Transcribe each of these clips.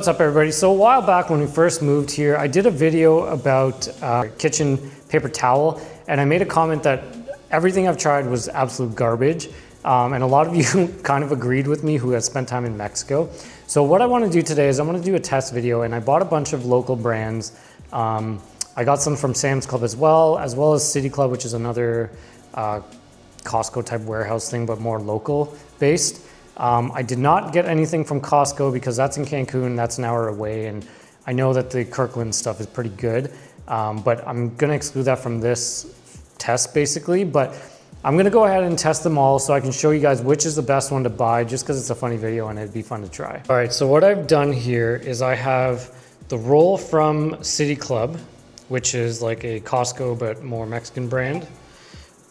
What's up everybody? So a while back when we first moved here, I did a video about kitchen paper towel, and I made a comment that everything I've tried was absolute garbage. And a lot of you kind of agreed with me who has spent time in Mexico. So what I want to do today is I want to do a test video, and I bought a bunch of local brands. I got some from Sam's Club as well as City Club, which is another Costco type warehouse thing, but more local based. I did not get anything from Costco because that's in Cancun, that's an hour away, and I know that the Kirkland stuff is pretty good, but I'm gonna exclude that from this test basically, but I'm gonna go ahead and test them all so I can show you guys which is the best one to buy, just because it's a funny video and it'd be fun to try. All right, so what I've done here is I have the roll from City Club, which is like a Costco but more Mexican brand.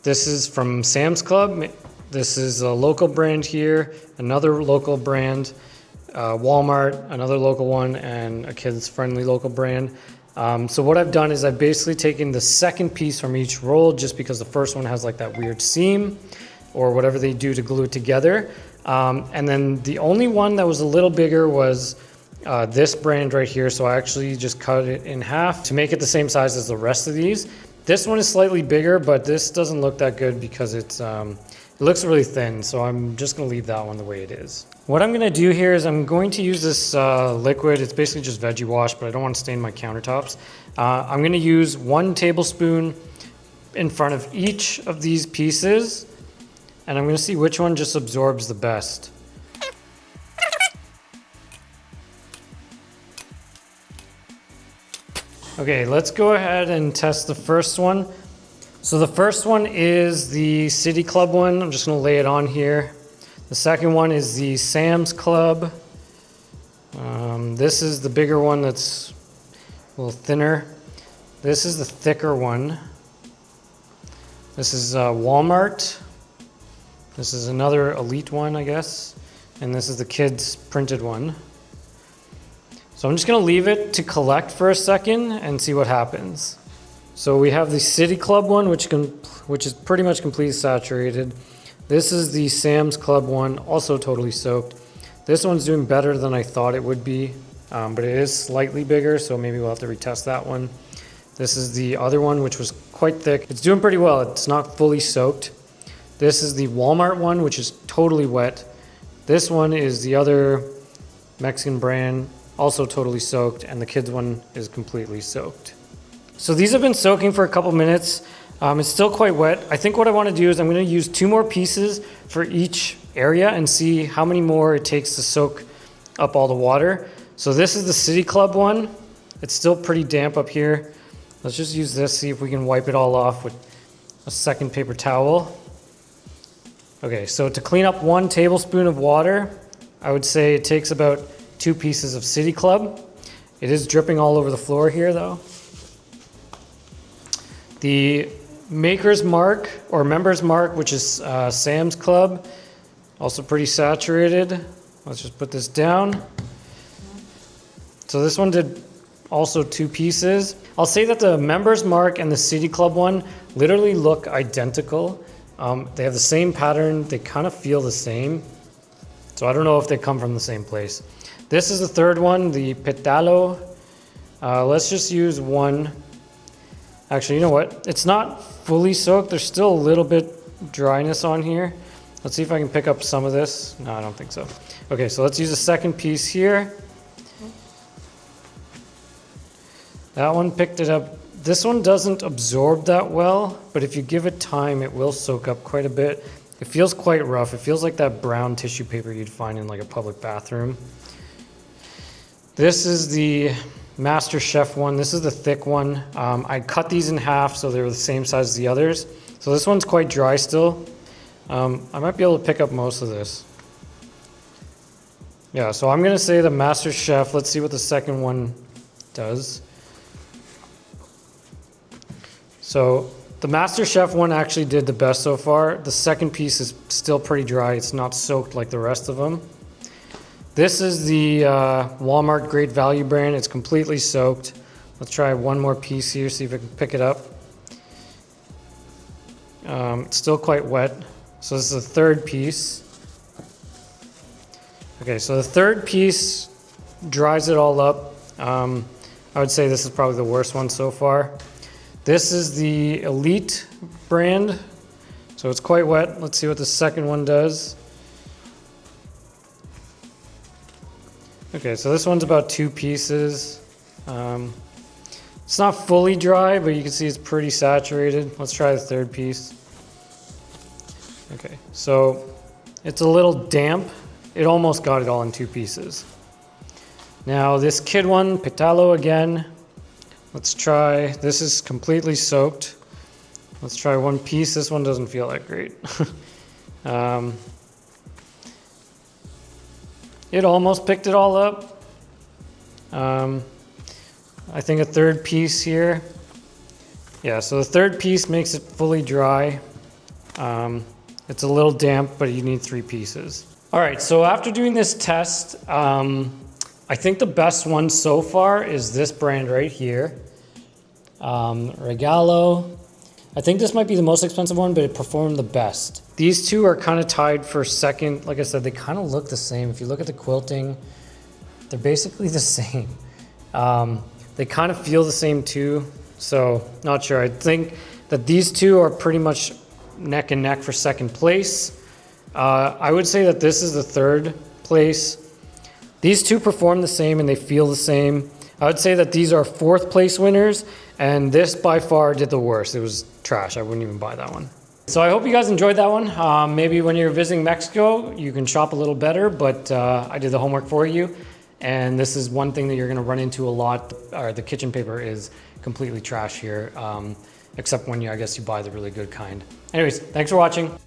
This is from Sam's Club. This is a local brand here, another local brand, Walmart, another local one, and a kids friendly local brand. So what I've done is I've basically taken the second piece from each roll, just because the first one has like that weird seam or whatever they do to glue it together. And then the only one that was a little bigger was this brand right here. So I actually just cut it in half to make it the same size as the rest of these. This one is slightly bigger, but this doesn't look that good because it looks really thin, so I'm just gonna leave that one the way it is. What I'm gonna do here is I'm going to use this liquid. It's basically just veggie wash, but I don't want to stain my countertops. I'm gonna use 1 tablespoon in front of each of these pieces, and I'm gonna see which one just absorbs the best. Okay, let's go ahead and test the first one. So the first one is the City Club one. I'm just gonna lay it on here. The second one is the Sam's Club. This is the bigger one that's a little thinner. This is the thicker one. This is Walmart. This is another elite one, I guess. And this is the kids printed one. So I'm just gonna leave it to collect for a second and see what happens. So we have the City Club one, which is pretty much completely saturated. This is the Sam's Club one, also totally soaked. This one's doing better than I thought it would be, but it is slightly bigger, so maybe we'll have to retest that one. This is the other one, which was quite thick. It's doing pretty well. It's not fully soaked. This is the Walmart one, which is totally wet. This one is the other Mexican brand, also totally soaked, and the kids one is completely soaked. So these have been soaking for a couple minutes. It's still quite wet. I think what I want to do is I'm going to use 2 more pieces for each area and see how many more it takes to soak up all the water. So this is the City Club one. It's still pretty damp up here. Let's just use this, see if we can wipe it all off with a second paper towel. Okay, so to clean up 1 tablespoon of water, I would say it takes about 2 pieces of City Club. It is dripping all over the floor here though. The Maker's Mark or Member's Mark, which is Sam's Club, also pretty saturated. Let's just put this down. So this one did also 2 pieces. I'll say that the Member's Mark and the City Club one literally look identical. They have the same pattern. They kind of feel the same. So I don't know if they come from the same place. This is the third one, the Petalo. Let's just use 1. Actually, you know what? It's not fully soaked. There's still a little bit dryness on here. Let's see if I can pick up some of this. No, I don't think so. Okay, so let's use a second piece here. That one picked it up. This one doesn't absorb that well, but if you give it time, it will soak up quite a bit. It feels quite rough. It feels like that brown tissue paper you'd find in like a public bathroom. This is the Master Chef one. This is the thick one. I cut these in half so they were the same size as the others. So this one's quite dry still. I might be able to pick up most of this. Yeah, so I'm gonna say the Master Chef. Let's see what the second one does. So the Master Chef one actually did the best so far. The second piece is still pretty dry. It's not soaked like the rest of them. This is the Walmart Great Value brand. It's completely soaked. Let's try 1 more piece here, see if I can pick it up. It's still quite wet. So this is the third piece. Okay, so the third piece dries it all up. I would say this is probably the worst one so far. This is the Elite brand, so it's quite wet. Let's see what the second one does. Okay, so this one's about 2 pieces. It's not fully dry, but you can see it's pretty saturated. Let's try the third piece. Okay, so it's a little damp. It almost got it all in 2 pieces. Now this kid one, Petalo again. Let's try, this is completely soaked. Let's try 1 piece. This one doesn't feel that great. It almost picked it all up. I think a third piece here. Yeah, so the third piece makes it fully dry. It's a little damp, but you need 3 pieces. All right, so after doing this test, I think the best one so far is this brand right here. Regalo. I think this might be the most expensive one, but it performed the best. These two are kind of tied for second. Like I said, they kind of look the same. If you look at the quilting, they're basically the same. They kind of feel the same too, so not sure. I think that these two are pretty much neck and neck for second place. I would say that this is the third place. These two perform the same and they feel the same. I would say that these are 4th place winners, and this by far did the worst. It was trash. I wouldn't even buy that one. So I hope you guys enjoyed that one. Maybe when you're visiting Mexico, you can shop a little better, but I did the homework for you. And this is one thing that you're gonna run into a lot. The kitchen paper is completely trash here, except when I guess you buy the really good kind. Anyways, thanks for watching.